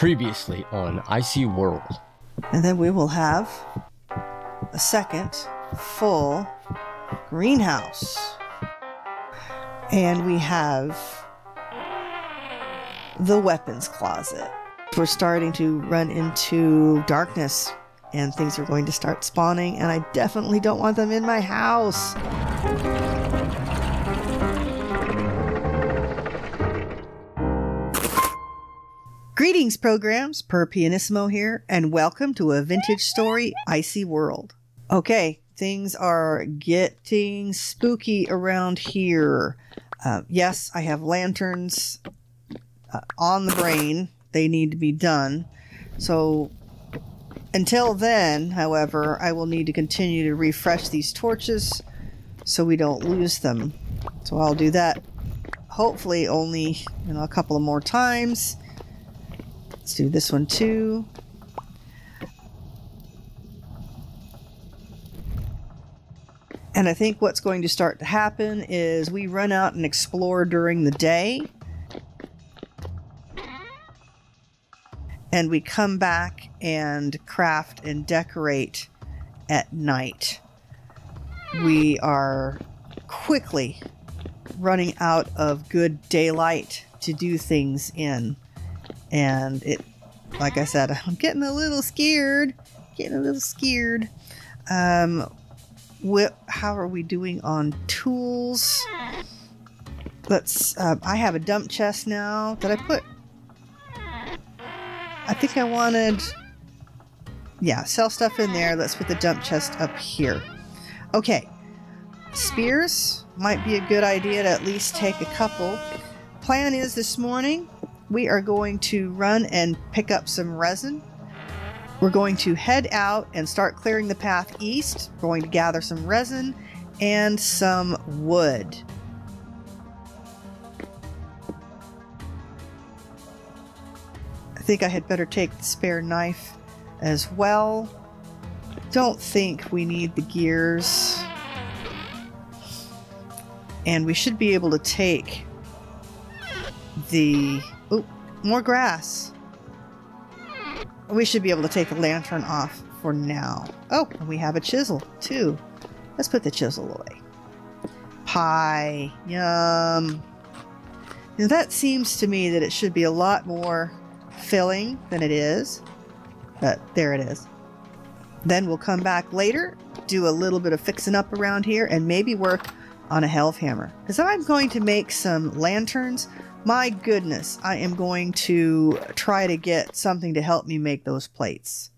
Previously on Icy World. And then we will have a second full greenhouse. And we have the weapons closet. We're starting to run into darkness and things are going to start spawning, and I definitely don't want them in my house. Greetings, programs. Pyrrh Pianissimo here, and welcome to a vintage story, Icy World. Okay, things are getting spooky around here. Yes, I have lanterns on the brain. They need to be done. So until then, however, I will need to continue to refresh these torches so we don't lose them. So I'll do that hopefully only a couple of more times. Let's do this one too. And I think what's going to start to happen is we run out and explore during the day. And we come back and craft and decorate at night. We are quickly running out of good daylight to do things in. And it, like I said, I'm getting a little scared. How are we doing on tools? Let's, I have a dump chest now. Did I put... I think I wanted, sell stuff in there. Let's put the dump chest up here. Okay, spears might be a good idea to at least take a couple. Plan is this morning, we are going to run and pick up some resin. We're going to head out and start clearing the path east. We're going to gather some resin and some wood. I think I had better take the spare knife as well. Don't think we need the gears. And we should be able to take the... Oh, more grass. We should be able to take the lantern off for now. Oh, and we have a chisel too. Let's put the chisel away. Pie. Yum. Now that seems to me that it should be a lot more filling than it is, but there it is. Then we'll come back later, do a little bit of fixing up around here, and maybe work on a helve hammer, because I'm going to make some lanterns. My goodness, I am going to try to get something to help me make those plates.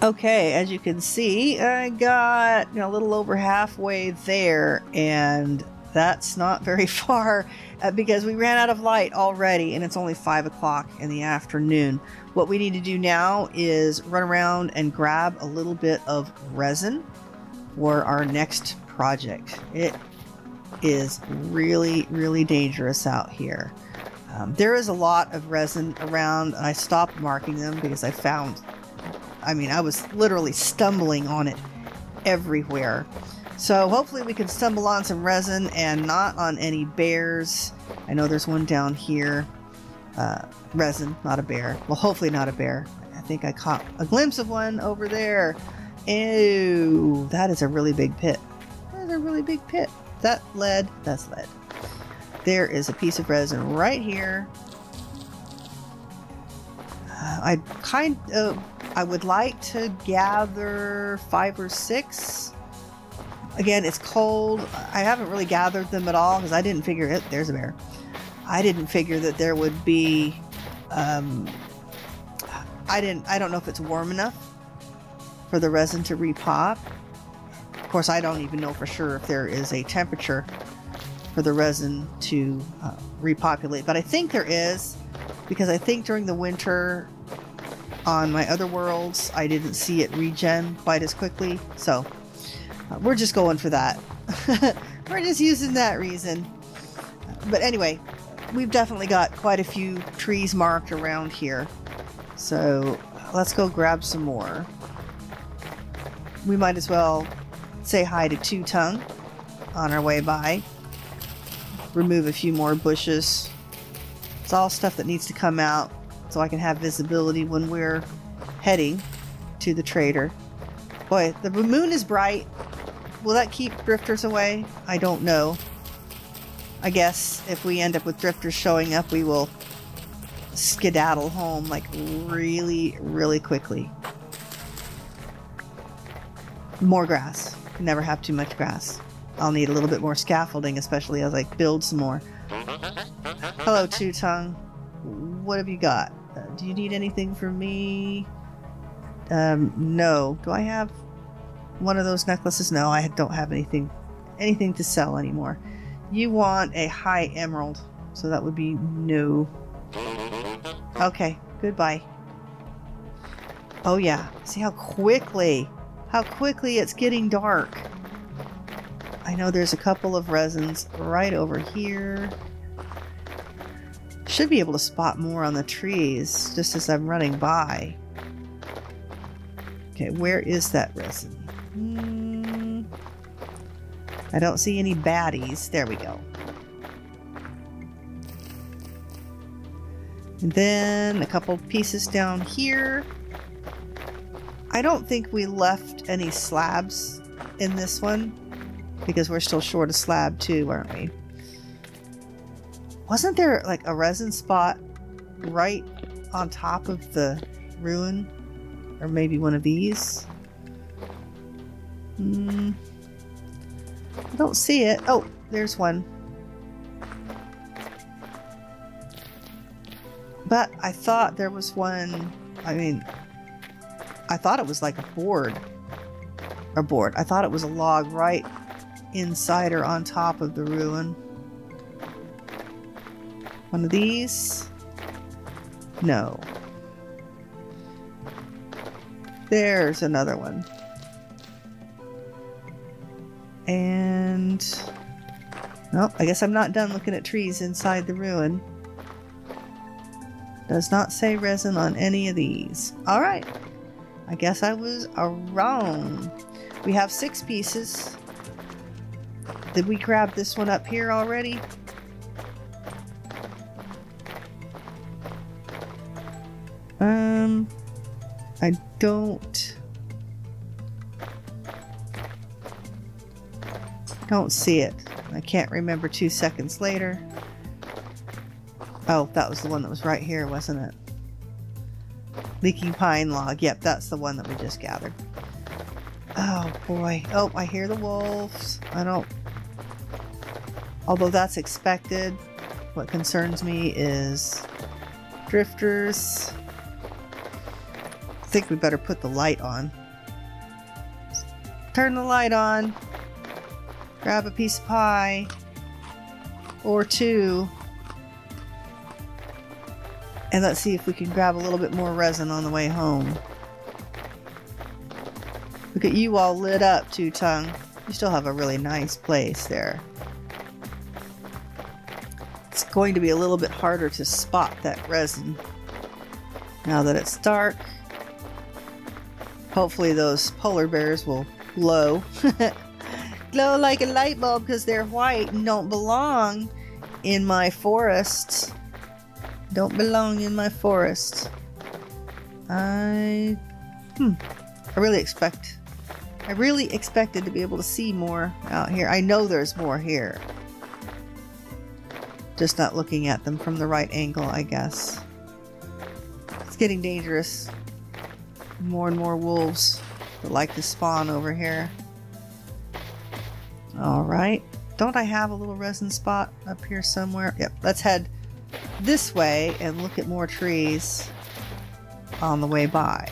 Okay, as you can see, I got a little over halfway there, and that's not very far because we ran out of light already, and it's only 5 o'clock in the afternoon. What we need to do now is run around and grab a little bit of resin for our next project. It is really, really dangerous out here. There is a lot of resin around. I stopped marking them because I was literally stumbling on it everywhere. So hopefully we can stumble on some resin and not on any bears. I know there's one down here. resin, not a bear. Well, hopefully not a bear. I think I caught a glimpse of one over there. Ew, that is a really big pit. That is a really big pit. That lead? That's lead. There is a piece of resin right here. I would like to gather 5 or 6. Again, it's cold. I haven't really gathered them at all because I didn't figure it. There's a bear. I didn't figure that there would be. I don't know if it's warm enough for the resin to repop. Of course, I don't even know for sure if there is a temperature for the resin to repopulate, but I think there is, because I think during the winter on my other worlds I didn't see it regen quite as quickly, so we're just going for that. We're just using that reason. But anyway, we've definitely got quite a few trees marked around here, so let's go grab some more. We might as well say hi to Two Tongue on our way by. Remove a few more bushes. It's all stuff that needs to come out so I can have visibility when we're heading to the trader. Boy, the moon is bright. Will that keep drifters away? I don't know. I guess if we end up with drifters showing up, we will skedaddle home like really, really quickly. More grass. Can never have too much grass. I'll need a little bit more scaffolding, especially as I build some more. Hello, Two Tongue. What have you got? Do you need anything from me? No. Do I have one of those necklaces? No, I don't have anything to sell anymore. You want a high emerald, so that would be no. Okay, goodbye. Oh yeah, see how quickly it's getting dark. I know there's a couple of resins right over here. Should be able to spot more on the trees just as I'm running by. Okay, where is that resin? I don't see any baddies. There we go. And then a couple pieces down here. I don't think we left any slabs in this one, because we're still short a slab too, aren't we? Wasn't there like a resin spot right on top of the ruin? Or maybe one of these? I don't see it. Oh, there's one. But I thought there was one. I mean, I thought it was like a board. I thought it was a log right inside or on top of the ruin. One of these? No. There's another one. And... well, I guess I'm not done looking at trees inside the ruin. Does not say resin on any of these. Alright. I guess I was wrong. We have 6 pieces. Did we grab this one up here already? I don't see it. I can't remember 2 seconds later. Oh, that was the one that was right here, wasn't it? Leaking pine log. Yep, that's the one that we just gathered. Oh boy. Oh, I hear the wolves. Although that's expected. What concerns me is drifters. I think we better put the light on. Turn the light on. Grab a piece of pie. Or 2. And let's see if we can grab a little bit more resin on the way home. Look at you all lit up, Two Tongue. You still have a really nice place there. It's going to be a little bit harder to spot that resin now that it's dark. Hopefully those polar bears will glow. Glow like a light bulb because they're white and don't belong in my forests. Don't belong in my forest. I really expected to be able to see more out here. I know there's more here. Just not looking at them from the right angle, I guess. It's getting dangerous. More and more wolves that like to spawn over here. Alright. Don't I have a little resin spot up here somewhere? Yep, let's head this way and look at more trees on the way by.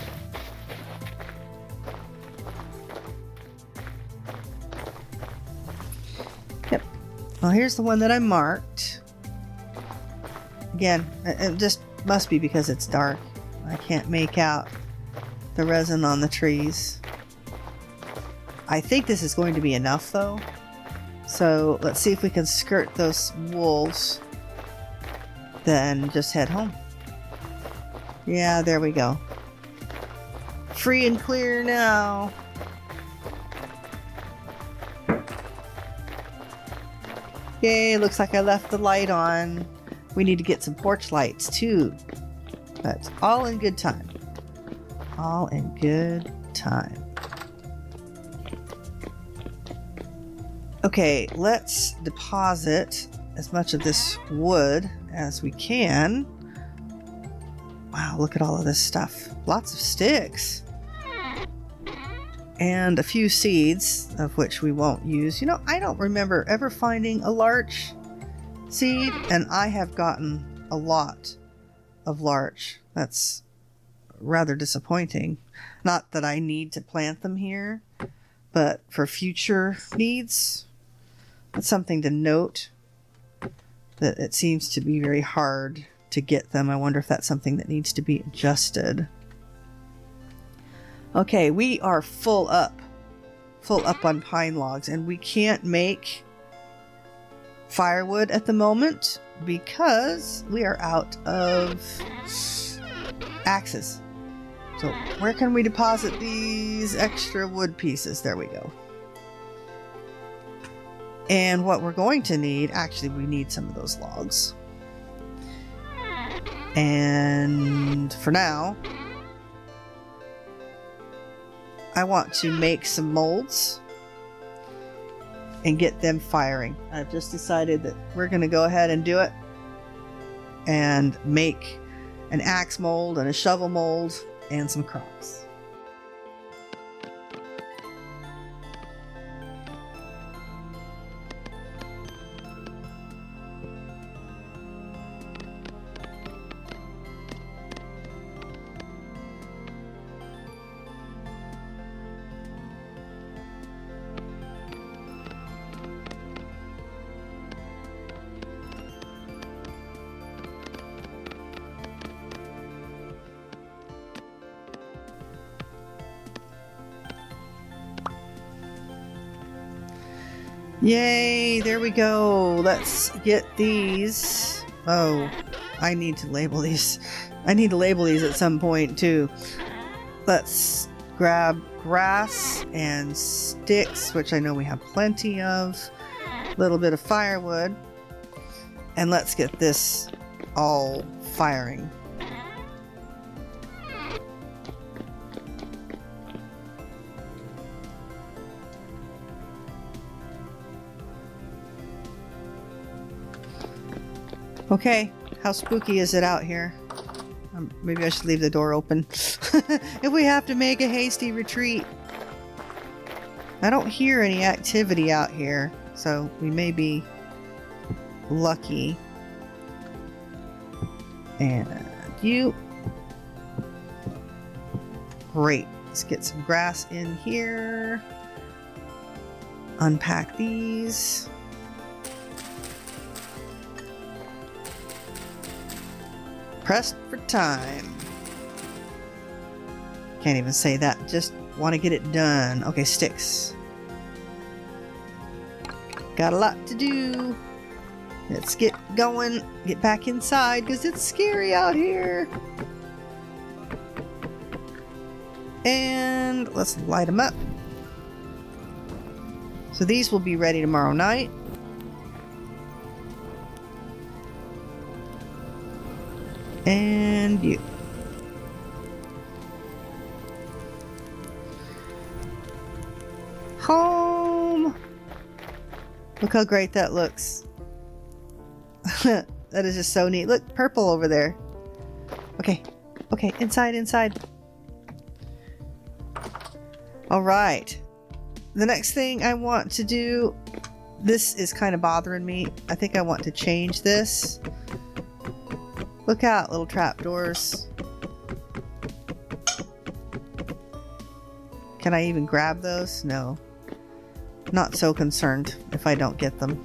Yep. Well, here's the one that I marked. Again, it just must be because it's dark. I can't make out the resin on the trees. I think this is going to be enough though. So let's see if we can skirt those wolves. Then just head home. Yeah, there we go. Free and clear now. Yay, looks like I left the light on. We need to get some porch lights too. But all in good time. All in good time. Okay, let's deposit as much of this wood as we can. Wow, look at all of this stuff. Lots of sticks. And a few seeds, of which we won't use. You know, I don't remember ever finding a larch seed, and I have gotten a lot of larch. That's rather disappointing. Not that I need to plant them here, but for future needs, that's something to note, that it seems to be very hard to get them. I wonder if that's something that needs to be adjusted. Okay, we are full up on pine logs, and we can't make firewood at the moment because we are out of axes. So where can we deposit these extra wood pieces? There we go. And what we're going to need, actually we need some of those logs. And for now, I want to make some molds and get them firing. I've just decided that we're going to go ahead and do it and make an axe mold and a shovel mold and some crops. Yay, there we go. Let's get these. Oh, I need to label these. I need to label these at some point too. Let's grab grass and sticks, which I know we have plenty of. A little bit of firewood. And let's get this all firing. Okay, how spooky is it out here? Maybe I should leave the door open. If we have to make a hasty retreat. I don't hear any activity out here, so we may be lucky. And you. Great. Let's get some grass in here. Unpack these. Pressed for time. Can't even say that. Just want to get it done. Okay, sticks. Got a lot to do. Let's get going. Get back inside because it's scary out here. And let's light them up. So these will be ready tomorrow night. And you. Home. Look how great that looks. That is just so neat. Look, purple over there. Okay. Okay, inside, inside. All right. The next thing I want to do, this is kind of bothering me. I think I want to change this. Look out, little trapdoors. Can I even grab those? No. Not so concerned if I don't get them.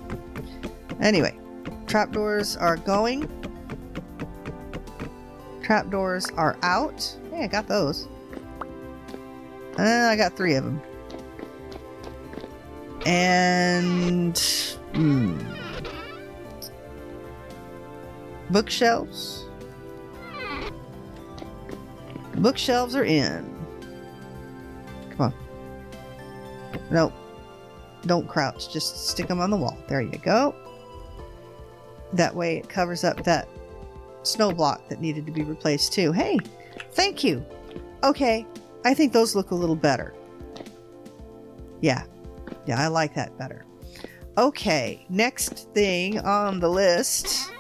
Anyway, trapdoors are going. Trapdoors are out. Hey, I got those. I got 3 of them. And bookshelves. Bookshelves are in. Come on. Nope. Don't crouch. Just stick them on the wall. There you go. That way it covers up that snow block that needed to be replaced too. Hey, thank you. Okay, I think those look a little better. Yeah, I like that better. Okay, next thing on the list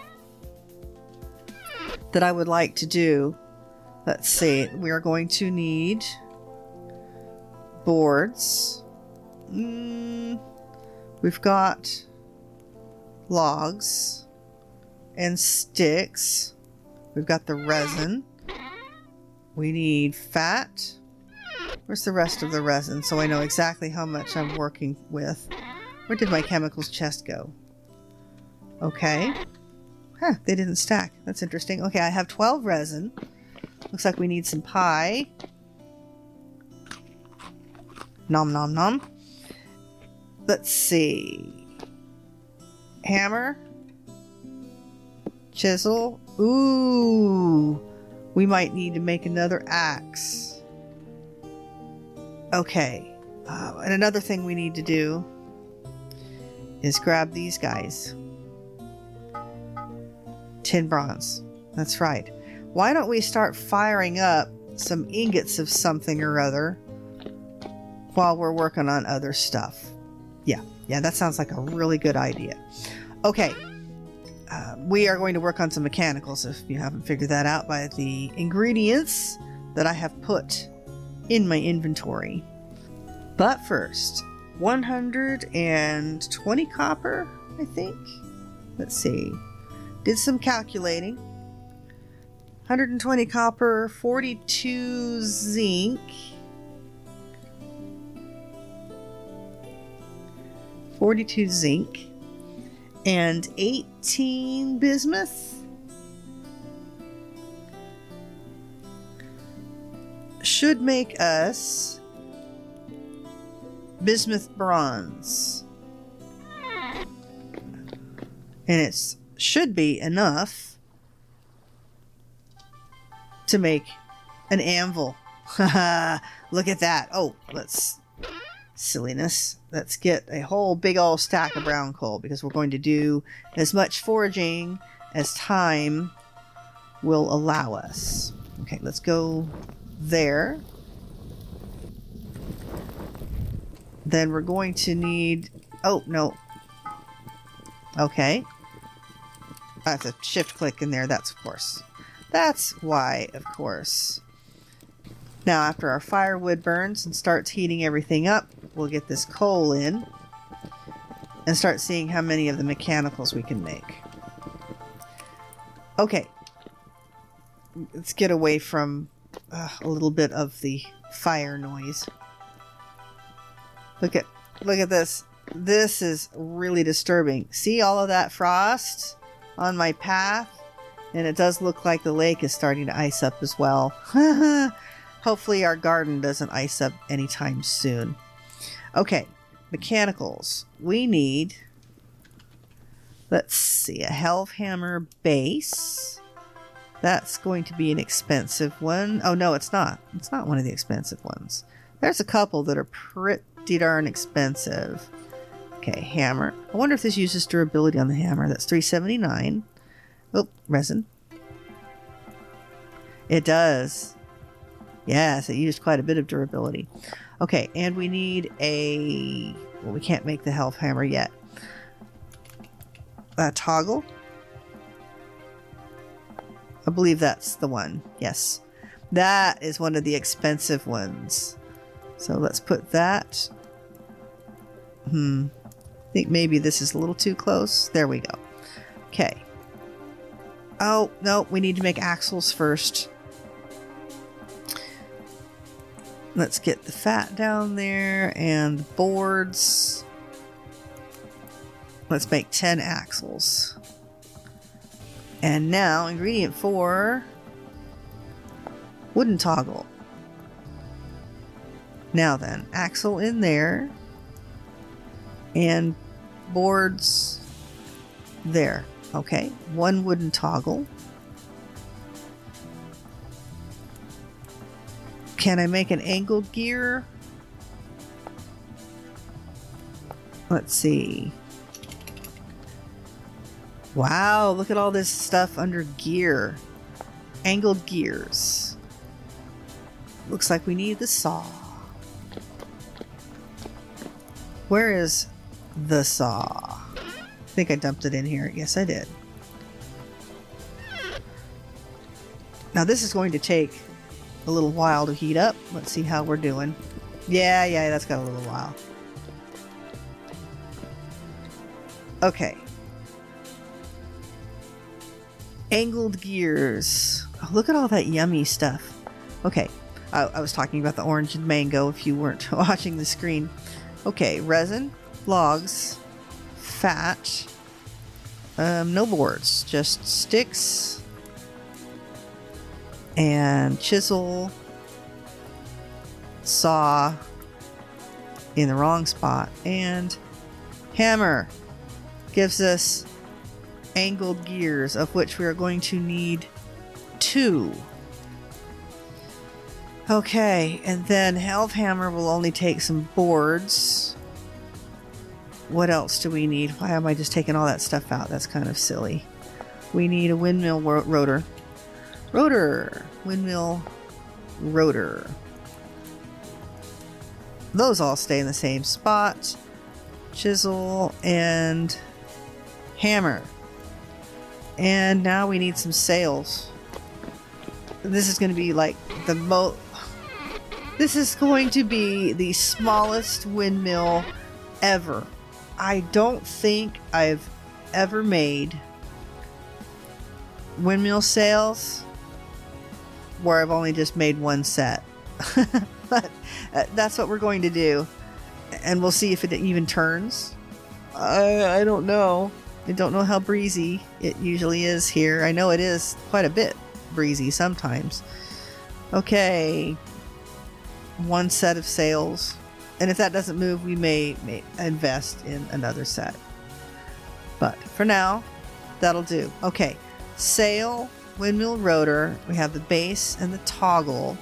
that I would like to do, let's see, we are going to need boards. We've got logs and sticks. We've got the resin. We need fat. Where's the rest of the resin? So I know exactly how much I'm working with. Where did my chemicals chest go? Okay. Huh, they didn't stack. That's interesting. Okay, I have 12 resin. Looks like we need some pie. Nom nom nom. Let's see. Hammer. Chisel. Ooh. We might need to make another axe. Okay. And another thing we need to do is grab these guys. Tin bronze. That's right. Why don't we start firing up some ingots of something or other while we're working on other stuff? Yeah, that sounds like a really good idea. Okay. We are going to work on some mechanicals, if you haven't figured that out by the ingredients that I have put in my inventory. But first, 120 copper, I think. Let's see. Did some calculating. 120 copper, 42 zinc, 42 zinc, and 18 bismuth. Should make us bismuth bronze. And it should be enough to make an anvil. Look at that. Oh, let's... silliness. Let's get a whole big old stack of brown coal because we're going to do as much foraging as time will allow us. Okay, let's go there. Then we're going to need... oh, no. Okay. I have to shift click in there. That's of course. That's why, of course. Now, after our firewood burns and starts heating everything up, we'll get this coal in and start seeing how many of the mechanicals we can make. Okay. Let's get away from a little bit of the fire noise. Look at this. This is really disturbing. See all of that frost on my path? And it does look like the lake is starting to ice up as well. Hopefully our garden doesn't ice up anytime soon. Okay, mechanicals. We need, let's see, a helve hammer base. That's going to be an expensive one. Oh, no, it's not. It's not one of the expensive ones. There's a couple that are pretty darn expensive. Okay, hammer. I wonder if this uses durability on the hammer. That's $3.79. Oh, resin. It does. Yes, it used quite a bit of durability. Okay, and we need a... Well, we can't make the helve hammer yet. A toggle. I believe that's the one. Yes. That is one of the expensive ones. So let's put that. I think maybe this is a little too close. There we go. Okay. Oh, no, we need to make axles first. Let's get the fat down there and the boards. Let's make 10 axles. And now, ingredient 4, wooden toggle. Now then, axle in there and boards there. Okay, 1 wooden toggle. Can I make an angled gear? Let's see. Wow, look at all this stuff under gear. Angled gears. Looks like we need the saw. Where is the saw? I think I dumped it in here. Yes, I did. Now this is going to take a little while to heat up. Let's see how we're doing. Yeah, that's got a little while. Okay. Angled gears. Oh, look at all that yummy stuff. Okay. I was talking about the orange and mango if you weren't watching the screen. Okay, resin, logs, fat, no boards, just sticks, and chisel, saw in the wrong spot, and hammer gives us angled gears, of which we are going to need 2. Okay, and then helve hammer will only take some boards. What else do we need? Why am I just taking all that stuff out? That's kind of silly. We need a windmill rotor. Windmill rotor. Those all stay in the same spot. Chisel and hammer. And now we need some sails. This is going to be like the most... This is going to be the smallest windmill ever. I don't think I've ever made windmill sails where I've only just made one set. But that's what we're going to do. And we'll see if it even turns. I don't know. I don't know how breezy it usually is here. I know it is quite a bit breezy sometimes. Okay. 1 set of sails. And if that doesn't move, we may invest in another set. But for now, that'll do. Okay. Sail, windmill rotor. We have the base and the toggle.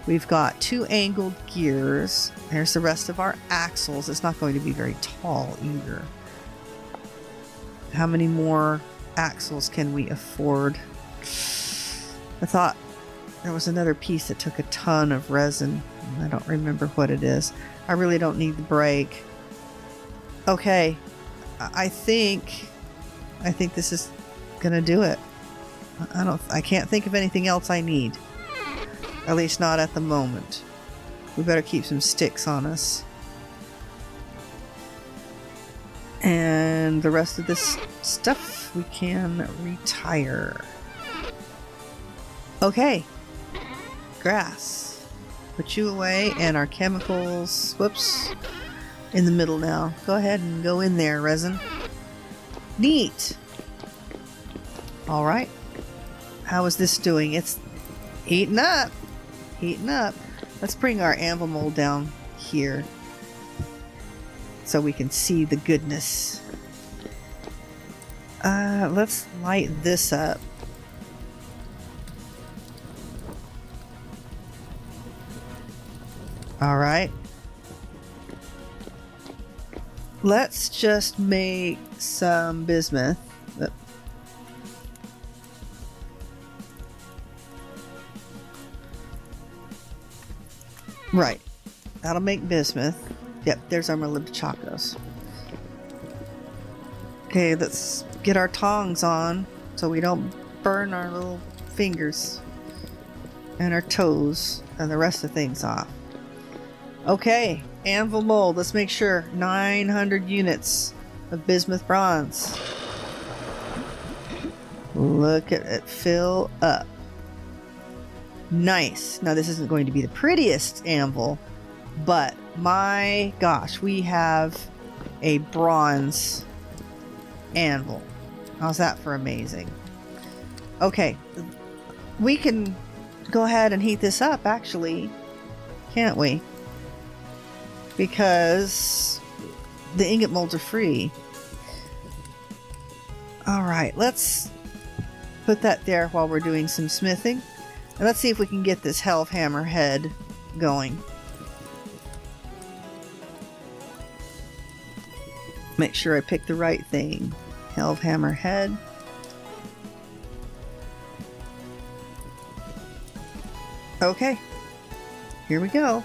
We've got 2 angled gears. There's the rest of our axles. It's not going to be very tall either. How many more axles can we afford? I thought there was another piece that took a ton of resin. I don't remember what it is. I really don't need the brake. Okay. I think this is gonna do it. I can't think of anything else I need. At least not at the moment. We better keep some sticks on us. And the rest of this stuff we can retire. Okay. Grass. Put you away, and our chemicals, whoops, in the middle now. Go ahead and go in there, resin. Neat. Alright. How is this doing? It's heating up. Heating up. Let's bring our anvil mold down here so we can see the goodness. Let's light this up. Alright. Let's just make some bismuth. Right. That'll make bismuth. Yep, there's our molybdenachos. Okay, let's get our tongs on so we don't burn our little fingers and our toes and the rest of things off. Okay, anvil mold. Let's make sure 900 units of bismuth bronze. Look at it fill up. Nice. Now this isn't going to be the prettiest anvil, but my gosh, we have a bronze anvil. How's that for amazing? Okay, we can go ahead and heat this up actually, can't we? Because the ingot molds are free. Alright, let's put that there while we're doing some smithing. And let's see if we can get this helve hammer head going. Make sure I pick the right thing. Helve hammer head. Okay, here we go.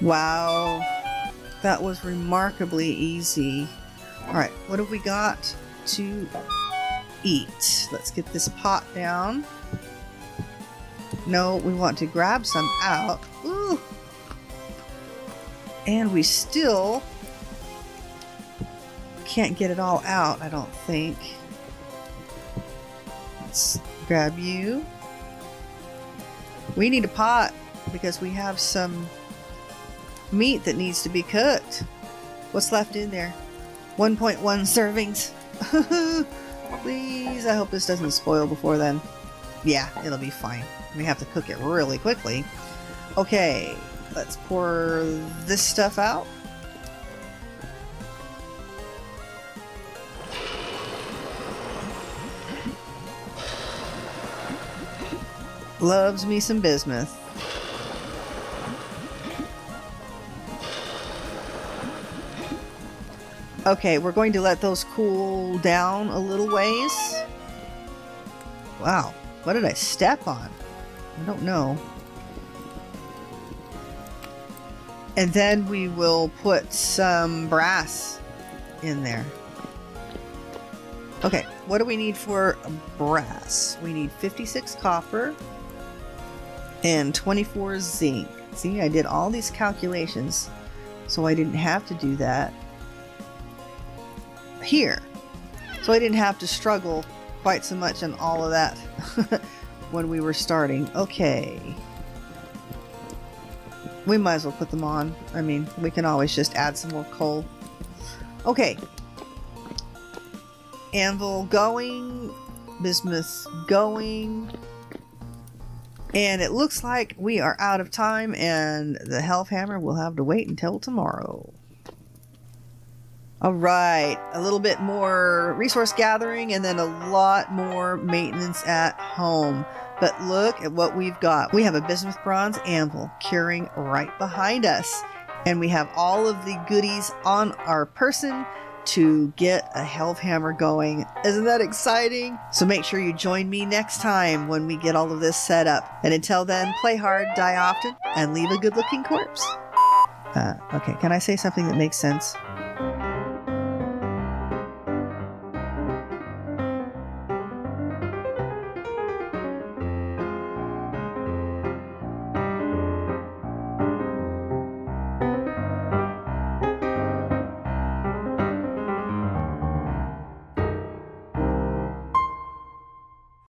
Wow, that was remarkably easy. Alright, what have we got to eat? Let's get this pot down. No, we want to grab some out. Ooh. And we still can't get it all out, I don't think. Let's grab you. We need a pot because we have some meat that needs to be cooked. What's left in there? 1.1 servings. Please, I hope this doesn't spoil before then. Yeah, it'll be fine. We have to cook it really quickly. Okay, let's pour this stuff out. Loves me some bismuth. Okay, we're going to let those cool down a little ways. Wow, what did I step on? I don't know. And then we will put some brass in there. Okay, what do we need for brass? We need 56 copper and 24 zinc. See, I did all these calculations, so I didn't have to do that here. So I didn't have to struggle quite so much on all of that when we were starting. Okay. We might as well put them on. I mean, we can always just add some more coal. Okay. Anvil going. Bismuth going. And it looks like we are out of time and the helve hammer will have to wait until tomorrow. Alright, a little bit more resource gathering and then a lot more maintenance at home. But look at what we've got. We have a bismuth bronze anvil curing right behind us. And we have all of the goodies on our person to get a helve hammer going. Isn't that exciting? So make sure you join me next time when we get all of this set up. And until then, play hard, die often, and leave a good looking corpse. Okay, can I say something that makes sense?